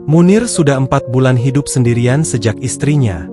Munir sudah 4 bulan hidup sendirian sejak istrinya,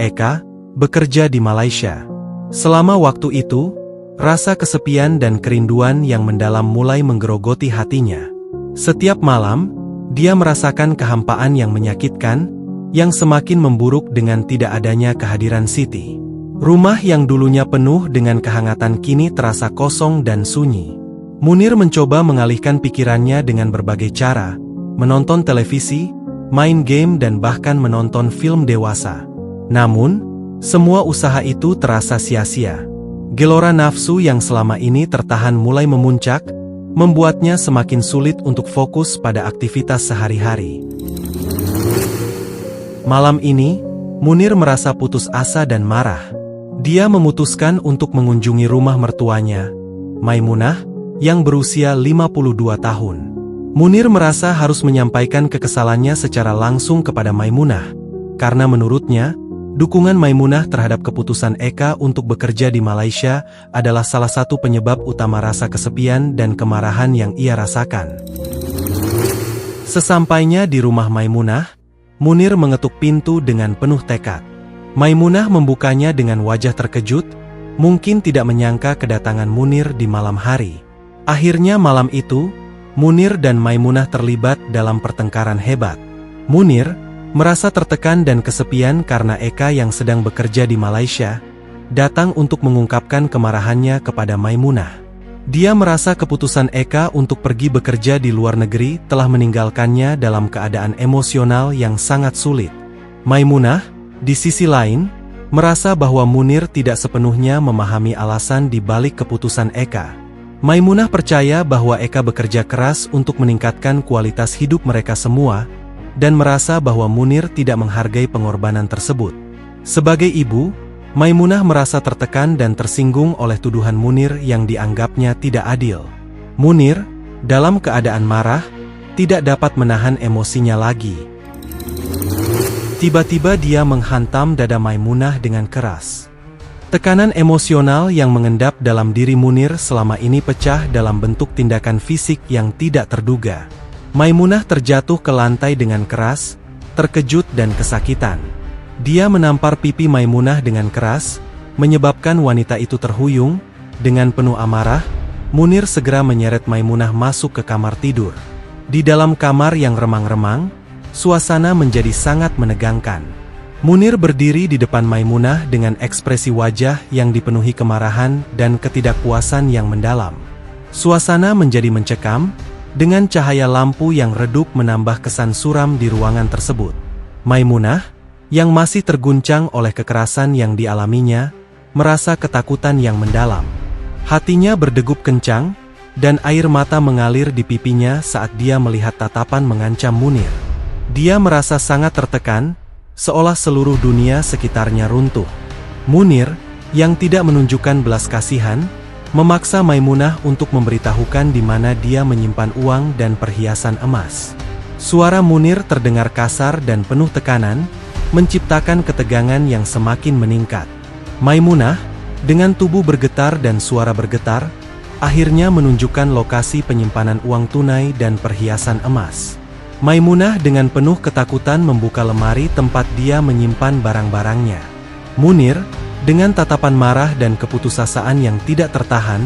Eka, bekerja di Malaysia. Selama waktu itu, rasa kesepian dan kerinduan yang mendalam mulai menggerogoti hatinya. Setiap malam, dia merasakan kehampaan yang menyakitkan, yang semakin memburuk dengan tidak adanya kehadiran Siti. Rumah yang dulunya penuh dengan kehangatan kini terasa kosong dan sunyi. Munir mencoba mengalihkan pikirannya dengan berbagai cara, menonton televisi, main game dan bahkan menonton film dewasa. Namun, semua usaha itu terasa sia-sia. Gelora nafsu yang selama ini tertahan mulai memuncak, membuatnya semakin sulit untuk fokus pada aktivitas sehari-hari. Malam ini, Munir merasa putus asa dan marah. Dia memutuskan untuk mengunjungi rumah mertuanya, Maimunah, yang berusia 52 tahun. Munir merasa harus menyampaikan kekesalannya secara langsung kepada Maimunah, karena menurutnya, dukungan Maimunah terhadap keputusan Eka untuk bekerja di Malaysia adalah salah satu penyebab utama rasa kesepian dan kemarahan yang ia rasakan. Sesampainya di rumah Maimunah, Munir mengetuk pintu dengan penuh tekad. Maimunah membukanya dengan wajah terkejut, mungkin tidak menyangka kedatangan Munir di malam hari. Akhirnya malam itu, Munir dan Maimunah terlibat dalam pertengkaran hebat. Munir merasa tertekan dan kesepian karena Eka yang sedang bekerja di Malaysia, datang untuk mengungkapkan kemarahannya kepada Maimunah. Dia merasa keputusan Eka untuk pergi bekerja di luar negeri telah meninggalkannya dalam keadaan emosional yang sangat sulit. Maimunah, di sisi lain, merasa bahwa Munir tidak sepenuhnya memahami alasan di balik keputusan Eka. Maimunah percaya bahwa Eka bekerja keras untuk meningkatkan kualitas hidup mereka semua, dan merasa bahwa Munir tidak menghargai pengorbanan tersebut. Sebagai ibu, Maimunah merasa tertekan dan tersinggung oleh tuduhan Munir yang dianggapnya tidak adil. Munir, dalam keadaan marah, tidak dapat menahan emosinya lagi. Tiba-tiba dia menghantam dada Maimunah dengan keras. Tekanan emosional yang mengendap dalam diri Munir selama ini pecah dalam bentuk tindakan fisik yang tidak terduga. Maimunah terjatuh ke lantai dengan keras, terkejut dan kesakitan. Dia menampar pipi Maimunah dengan keras, menyebabkan wanita itu terhuyung. Dengan penuh amarah, Munir segera menyeret Maimunah masuk ke kamar tidur. Di dalam kamar yang remang-remang, suasana menjadi sangat menegangkan. Munir berdiri di depan Maimunah dengan ekspresi wajah yang dipenuhi kemarahan dan ketidakpuasan yang mendalam. Suasana menjadi mencekam, dengan cahaya lampu yang redup menambah kesan suram di ruangan tersebut. Maimunah, yang masih terguncang oleh kekerasan yang dialaminya, merasa ketakutan yang mendalam. Hatinya berdegup kencang, dan air mata mengalir di pipinya saat dia melihat tatapan mengancam Munir. Dia merasa sangat tertekan, seolah seluruh dunia sekitarnya runtuh. Munir, yang tidak menunjukkan belas kasihan, memaksa Maimunah untuk memberitahukan di mana dia menyimpan uang dan perhiasan emas. Suara Munir terdengar kasar dan penuh tekanan, menciptakan ketegangan yang semakin meningkat. Maimunah, dengan tubuh bergetar dan suara bergetar, akhirnya menunjukkan lokasi penyimpanan uang tunai dan perhiasan emas. Maimunah dengan penuh ketakutan membuka lemari tempat dia menyimpan barang-barangnya. Munir, dengan tatapan marah dan keputusasaan yang tidak tertahan,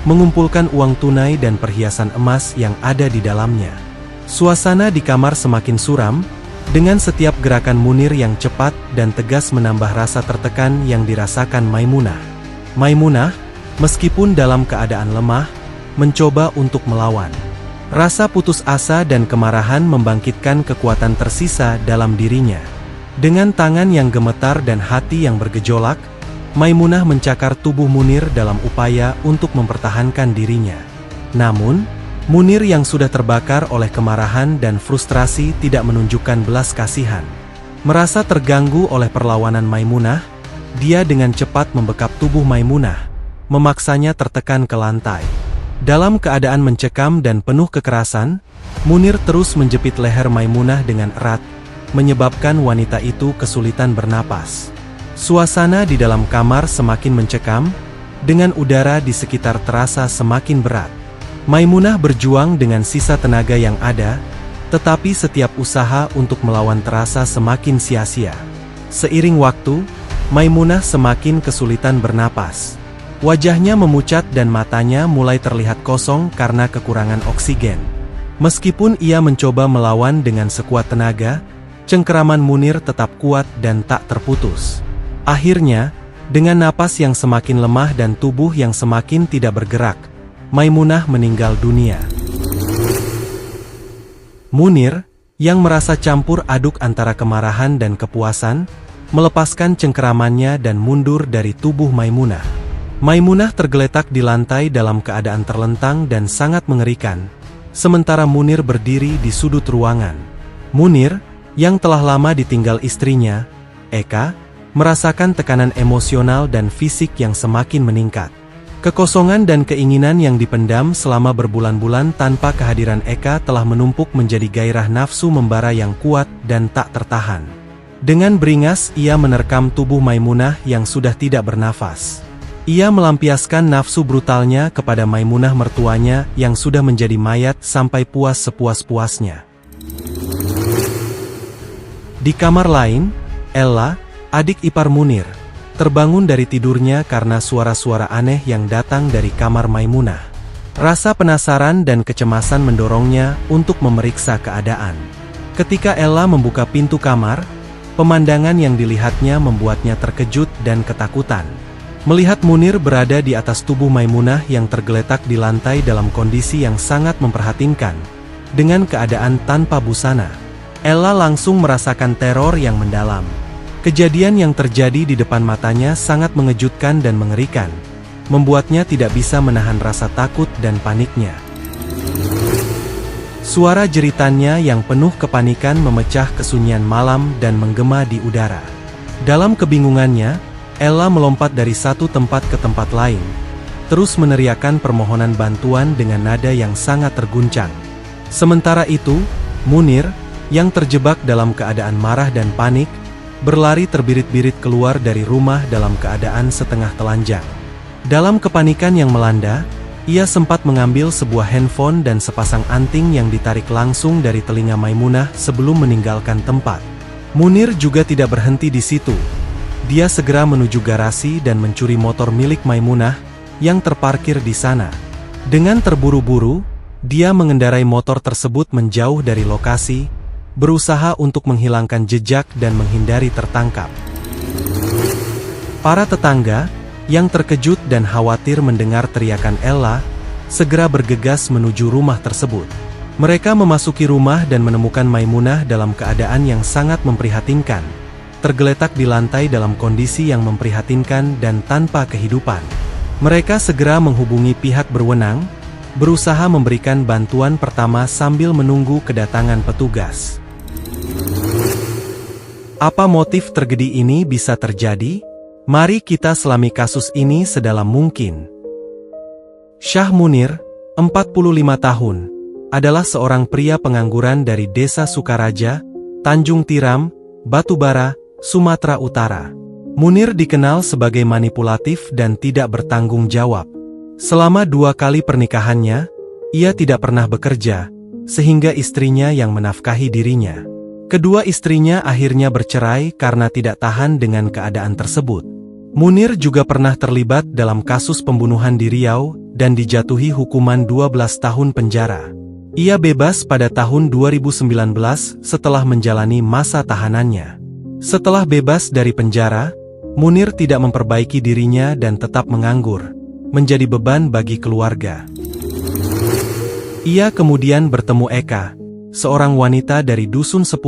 mengumpulkan uang tunai dan perhiasan emas yang ada di dalamnya. Suasana di kamar semakin suram, dengan setiap gerakan Munir yang cepat dan tegas menambah rasa tertekan yang dirasakan Maimunah. Maimunah, meskipun dalam keadaan lemah, mencoba untuk melawan. Rasa putus asa dan kemarahan membangkitkan kekuatan tersisa dalam dirinya. Dengan tangan yang gemetar dan hati yang bergejolak, Maimunah mencakar tubuh Munir dalam upaya untuk mempertahankan dirinya. Namun, Munir yang sudah terbakar oleh kemarahan dan frustrasi tidak menunjukkan belas kasihan. Merasa terganggu oleh perlawanan Maimunah, dia dengan cepat membekap tubuh Maimunah, memaksanya tertekan ke lantai. Dalam keadaan mencekam dan penuh kekerasan, Munir terus menjepit leher Maimunah dengan erat, menyebabkan wanita itu kesulitan bernapas. Suasana di dalam kamar semakin mencekam, dengan udara di sekitar terasa semakin berat. Maimunah berjuang dengan sisa tenaga yang ada, Tetapi setiap usaha untuk melawan terasa semakin sia-sia. Seiring waktu, Maimunah semakin kesulitan bernapas. Wajahnya memucat dan matanya mulai terlihat kosong karena kekurangan oksigen. Meskipun ia mencoba melawan dengan sekuat tenaga, cengkeraman Munir tetap kuat dan tak terputus. Akhirnya, dengan napas yang semakin lemah dan tubuh yang semakin tidak bergerak, Maimunah meninggal dunia. Munir, yang merasa campur aduk antara kemarahan dan kepuasan, melepaskan cengkeramannya dan mundur dari tubuh Maimunah. Maimunah tergeletak di lantai dalam keadaan terlentang dan sangat mengerikan, sementara Munir berdiri di sudut ruangan. Munir, yang telah lama ditinggal istrinya, Eka, merasakan tekanan emosional dan fisik yang semakin meningkat. Kekosongan dan keinginan yang dipendam selama berbulan-bulan tanpa kehadiran Eka telah menumpuk menjadi gairah nafsu membara yang kuat dan tak tertahan. Dengan beringas ia menerkam tubuh Maimunah yang sudah tidak bernafas. Ia melampiaskan nafsu brutalnya kepada Maimunah mertuanya yang sudah menjadi mayat sampai puas sepuas-puasnya. Di kamar lain, Ella, adik ipar Munir, terbangun dari tidurnya karena suara-suara aneh yang datang dari kamar Maimunah. Rasa penasaran dan kecemasan mendorongnya untuk memeriksa keadaan. Ketika Ella membuka pintu kamar, pemandangan yang dilihatnya membuatnya terkejut dan ketakutan. Melihat Munir berada di atas tubuh Maimunah yang tergeletak di lantai dalam kondisi yang sangat memprihatinkan, dengan keadaan tanpa busana, Ella langsung merasakan teror yang mendalam. Kejadian yang terjadi di depan matanya sangat mengejutkan dan mengerikan, membuatnya tidak bisa menahan rasa takut dan paniknya. Suara jeritannya yang penuh kepanikan memecah kesunyian malam dan menggema di udara. Dalam kebingungannya, Ella melompat dari satu tempat ke tempat lain, terus meneriakkan permohonan bantuan dengan nada yang sangat terguncang. Sementara itu, Munir, yang terjebak dalam keadaan marah dan panik, berlari terbirit-birit keluar dari rumah dalam keadaan setengah telanjang. Dalam kepanikan yang melanda, ia sempat mengambil sebuah handphone dan sepasang anting yang ditarik langsung dari telinga Maimunah sebelum meninggalkan tempat. Munir juga tidak berhenti di situ. Dia segera menuju garasi dan mencuri motor milik Maimunah yang terparkir di sana. Dengan terburu-buru, dia mengendarai motor tersebut menjauh dari lokasi, berusaha untuk menghilangkan jejak dan menghindari tertangkap. Para tetangga, yang terkejut dan khawatir mendengar teriakan Ella, segera bergegas menuju rumah tersebut. Mereka memasuki rumah dan menemukan Maimunah dalam keadaan yang sangat memprihatinkan, tergeletak di lantai dalam kondisi yang memprihatinkan dan tanpa kehidupan. Mereka segera menghubungi pihak berwenang, berusaha memberikan bantuan pertama sambil menunggu kedatangan petugas. Apa motif tragedi ini bisa terjadi? Mari kita selami kasus ini sedalam mungkin. Syah Munir, 45 tahun, adalah seorang pria pengangguran dari Desa Sukaraja, Tanjung Tiram, Batubara, Sumatera Utara. Munir dikenal sebagai manipulatif dan tidak bertanggung jawab. Selama 2 kali pernikahannya, ia tidak pernah bekerja, sehingga istrinya yang menafkahi dirinya. Kedua istrinya akhirnya bercerai karena tidak tahan dengan keadaan tersebut. Munir juga pernah terlibat dalam kasus pembunuhan di Riau dan dijatuhi hukuman 12 tahun penjara. Ia bebas pada tahun 2019 setelah menjalani masa tahanannya. Setelah bebas dari penjara, Munir tidak memperbaiki dirinya dan tetap menganggur, menjadi beban bagi keluarga. Ia kemudian bertemu Eka, seorang wanita dari Dusun 10,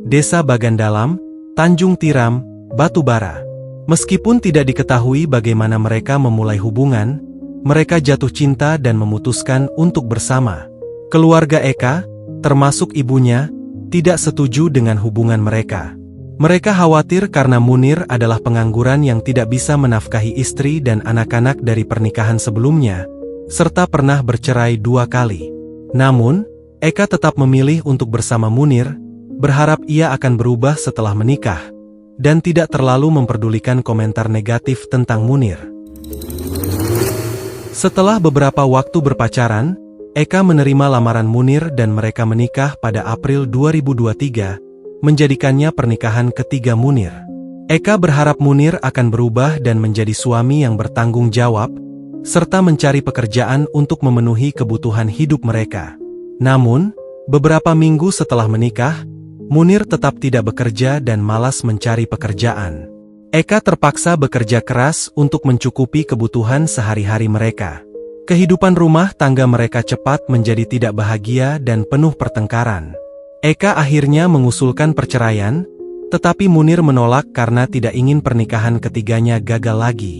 Desa Bagandalam, Tanjung Tiram, Batubara. Meskipun tidak diketahui bagaimana mereka memulai hubungan, mereka jatuh cinta dan memutuskan untuk bersama. Keluarga Eka, termasuk ibunya, tidak setuju dengan hubungan mereka. Mereka khawatir karena Munir adalah pengangguran yang tidak bisa menafkahi istri dan anak-anak dari pernikahan sebelumnya, serta pernah bercerai 2 kali. Namun, Eka tetap memilih untuk bersama Munir, berharap ia akan berubah setelah menikah, dan tidak terlalu memperdulikan komentar negatif tentang Munir. Setelah beberapa waktu berpacaran, Eka menerima lamaran Munir dan mereka menikah pada April 2023, menjadikannya pernikahan ketiga Munir. Eka berharap Munir akan berubah dan menjadi suami yang bertanggung jawab, serta mencari pekerjaan untuk memenuhi kebutuhan hidup mereka. Namun, beberapa minggu setelah menikah, Munir tetap tidak bekerja dan malas mencari pekerjaan. Eka terpaksa bekerja keras untuk mencukupi kebutuhan sehari-hari mereka. Kehidupan rumah tangga mereka cepat menjadi tidak bahagia dan penuh pertengkaran. Eka akhirnya mengusulkan perceraian, tetapi Munir menolak karena tidak ingin pernikahan ketiganya gagal lagi.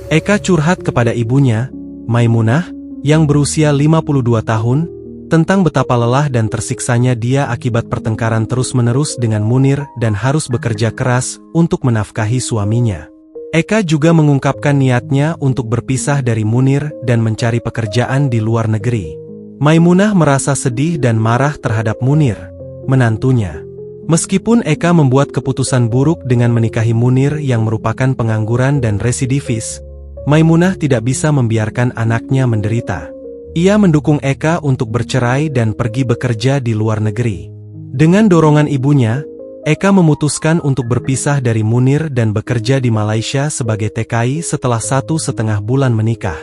Eka curhat kepada ibunya, Maimunah, yang berusia 52 tahun, tentang betapa lelah dan tersiksanya dia akibat pertengkaran terus-menerus dengan Munir dan harus bekerja keras untuk menafkahi suaminya. Eka juga mengungkapkan niatnya untuk berpisah dari Munir dan mencari pekerjaan di luar negeri. Maimunah merasa sedih dan marah terhadap Munir, menantunya. Meskipun Eka membuat keputusan buruk dengan menikahi Munir yang merupakan pengangguran dan residivis, Maimunah tidak bisa membiarkan anaknya menderita. Ia mendukung Eka untuk bercerai dan pergi bekerja di luar negeri. Dengan dorongan ibunya, Eka memutuskan untuk berpisah dari Munir dan bekerja di Malaysia sebagai TKI setelah 1,5 bulan menikah.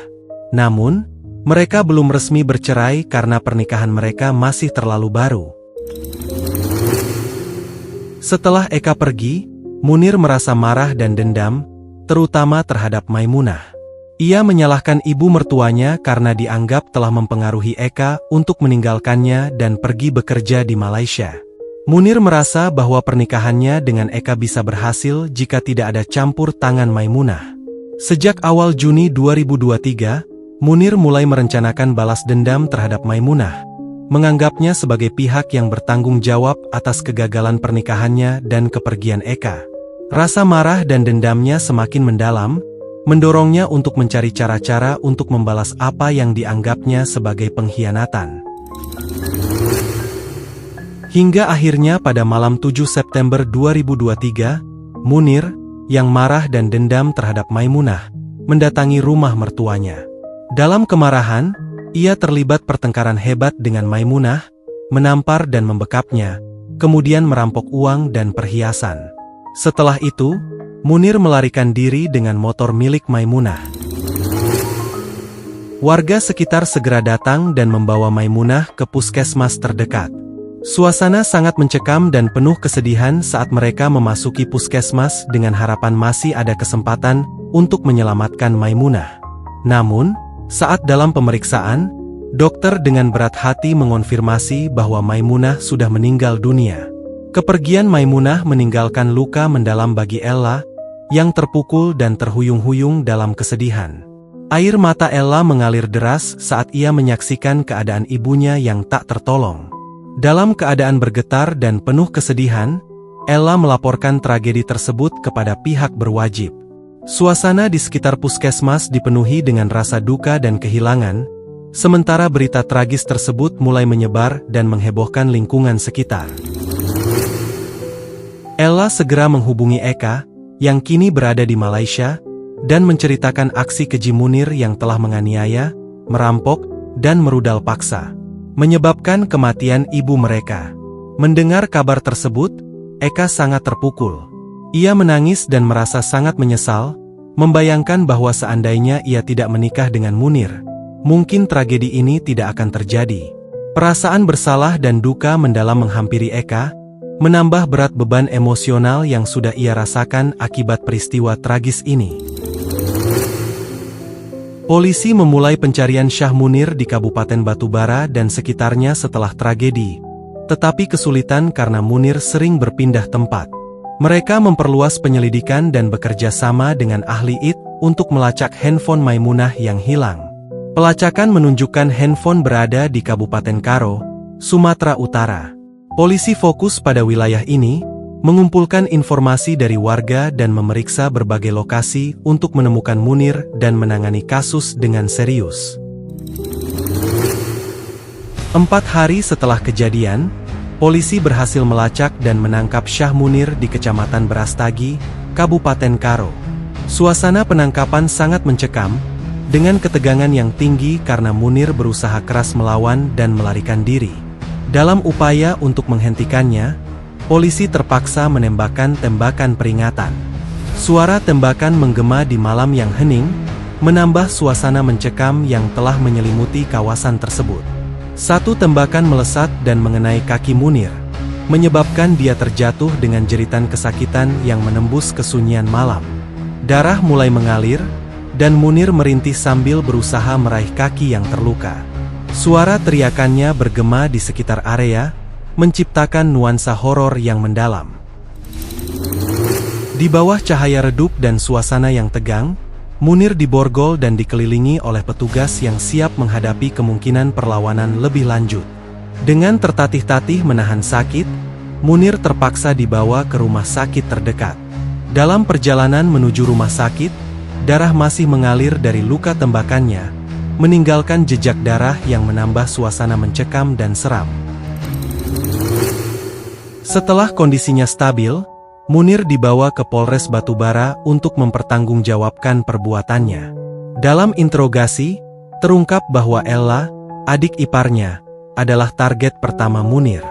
Namun, mereka belum resmi bercerai karena pernikahan mereka masih terlalu baru. Setelah Eka pergi, Munir merasa marah dan dendam, terutama terhadap Maimunah. Ia menyalahkan ibu mertuanya karena dianggap telah mempengaruhi Eka untuk meninggalkannya dan pergi bekerja di Malaysia. Munir merasa bahwa pernikahannya dengan Eka bisa berhasil jika tidak ada campur tangan Maimunah. Sejak awal Juni 2023, Munir mulai merencanakan balas dendam terhadap Maimunah, menganggapnya sebagai pihak yang bertanggung jawab atas kegagalan pernikahannya dan kepergian Eka. Rasa marah dan dendamnya semakin mendalam, mendorongnya untuk mencari cara-cara untuk membalas apa yang dianggapnya sebagai pengkhianatan. Hingga akhirnya pada malam 7 September 2023, Munir, yang marah dan dendam terhadap Maimunah, mendatangi rumah mertuanya. Dalam kemarahan, ia terlibat pertengkaran hebat dengan Maimunah, menampar dan membekapnya, kemudian merampok uang dan perhiasan. Setelah itu, Munir melarikan diri dengan motor milik Maimunah. Warga sekitar segera datang dan membawa Maimunah ke puskesmas terdekat. Suasana sangat mencekam dan penuh kesedihan saat mereka memasuki puskesmas dengan harapan masih ada kesempatan untuk menyelamatkan Maimunah. Namun, saat dalam pemeriksaan, dokter dengan berat hati mengonfirmasi bahwa Maimunah sudah meninggal dunia. Kepergian Maimunah meninggalkan luka mendalam bagi Ella, yang terpukul dan terhuyung-huyung dalam kesedihan. Air mata Ella mengalir deras saat ia menyaksikan keadaan ibunya yang tak tertolong. Dalam keadaan bergetar dan penuh kesedihan, Ella melaporkan tragedi tersebut kepada pihak berwajib. Suasana di sekitar puskesmas dipenuhi dengan rasa duka dan kehilangan, sementara berita tragis tersebut mulai menyebar dan menghebohkan lingkungan sekitar. Ella segera menghubungi Eka, yang kini berada di Malaysia, dan menceritakan aksi keji Munir yang telah menganiaya, merampok, dan merudal paksa, menyebabkan kematian ibu mereka. Mendengar kabar tersebut, Eka sangat terpukul. Ia menangis dan merasa sangat menyesal, membayangkan bahwa seandainya ia tidak menikah dengan Munir, mungkin tragedi ini tidak akan terjadi. Perasaan bersalah dan duka mendalam menghampiri Eka, menambah berat beban emosional yang sudah ia rasakan akibat peristiwa tragis ini. Polisi memulai pencarian Syah Munir di Kabupaten Batubara dan sekitarnya setelah tragedi, tetapi kesulitan karena Munir sering berpindah tempat. Mereka memperluas penyelidikan dan bekerja sama dengan ahli IT untuk melacak handphone Maimunah yang hilang. Pelacakan menunjukkan handphone berada di Kabupaten Karo, Sumatera Utara. Polisi fokus pada wilayah ini, mengumpulkan informasi dari warga dan memeriksa berbagai lokasi untuk menemukan Munir dan menangani kasus dengan serius. 4 hari setelah kejadian, polisi berhasil melacak dan menangkap Syah Munir di Kecamatan Brastagi, Kabupaten Karo. Suasana penangkapan sangat mencekam, dengan ketegangan yang tinggi karena Munir berusaha keras melawan dan melarikan diri. Dalam upaya untuk menghentikannya, polisi terpaksa menembakkan tembakan peringatan. Suara tembakan menggema di malam yang hening, menambah suasana mencekam yang telah menyelimuti kawasan tersebut. Satu tembakan melesat dan mengenai kaki Munir, menyebabkan dia terjatuh dengan jeritan kesakitan yang menembus kesunyian malam. Darah mulai mengalir, dan Munir merintih sambil berusaha meraih kaki yang terluka. Suara teriakannya bergema di sekitar area, menciptakan nuansa horor yang mendalam. Di bawah cahaya redup dan suasana yang tegang, Munir diborgol dan dikelilingi oleh petugas yang siap menghadapi kemungkinan perlawanan lebih lanjut. Dengan tertatih-tatih menahan sakit, Munir terpaksa dibawa ke rumah sakit terdekat. Dalam perjalanan menuju rumah sakit, darah masih mengalir dari luka tembakannya, meninggalkan jejak darah yang menambah suasana mencekam dan seram. Setelah kondisinya stabil, Munir dibawa ke Polres Batubara untuk mempertanggungjawabkan perbuatannya. Dalam interogasi, terungkap bahwa Ella, adik iparnya, adalah target pertama Munir.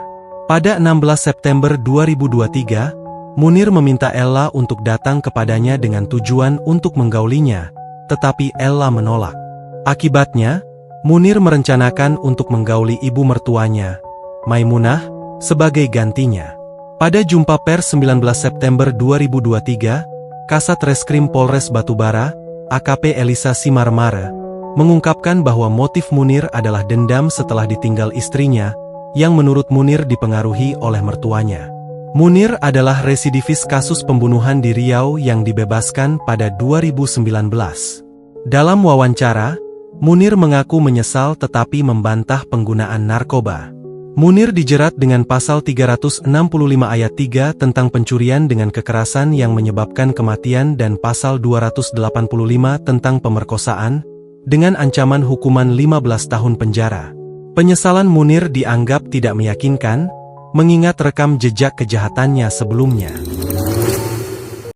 Pada 16 September 2023, Munir meminta Ella untuk datang kepadanya dengan tujuan untuk menggaulinya, tetapi Ella menolak. Akibatnya, Munir merencanakan untuk menggauli ibu mertuanya, Maimunah, sebagai gantinya. Pada jumpa pers 19 September 2023, Kasat Reskrim Polres Batubara, AKP Elisa Simarmare, mengungkapkan bahwa motif Munir adalah dendam setelah ditinggal istrinya, yang menurut Munir dipengaruhi oleh mertuanya. Munir adalah residivis kasus pembunuhan di Riau yang dibebaskan pada 2019. Dalam wawancara, Munir mengaku menyesal tetapi membantah penggunaan narkoba. Munir dijerat dengan pasal 365 ayat 3 tentang pencurian dengan kekerasan yang menyebabkan kematian dan pasal 285 tentang pemerkosaan, dengan ancaman hukuman 15 tahun penjara. Penyesalan Munir dianggap tidak meyakinkan, mengingat rekam jejak kejahatannya sebelumnya.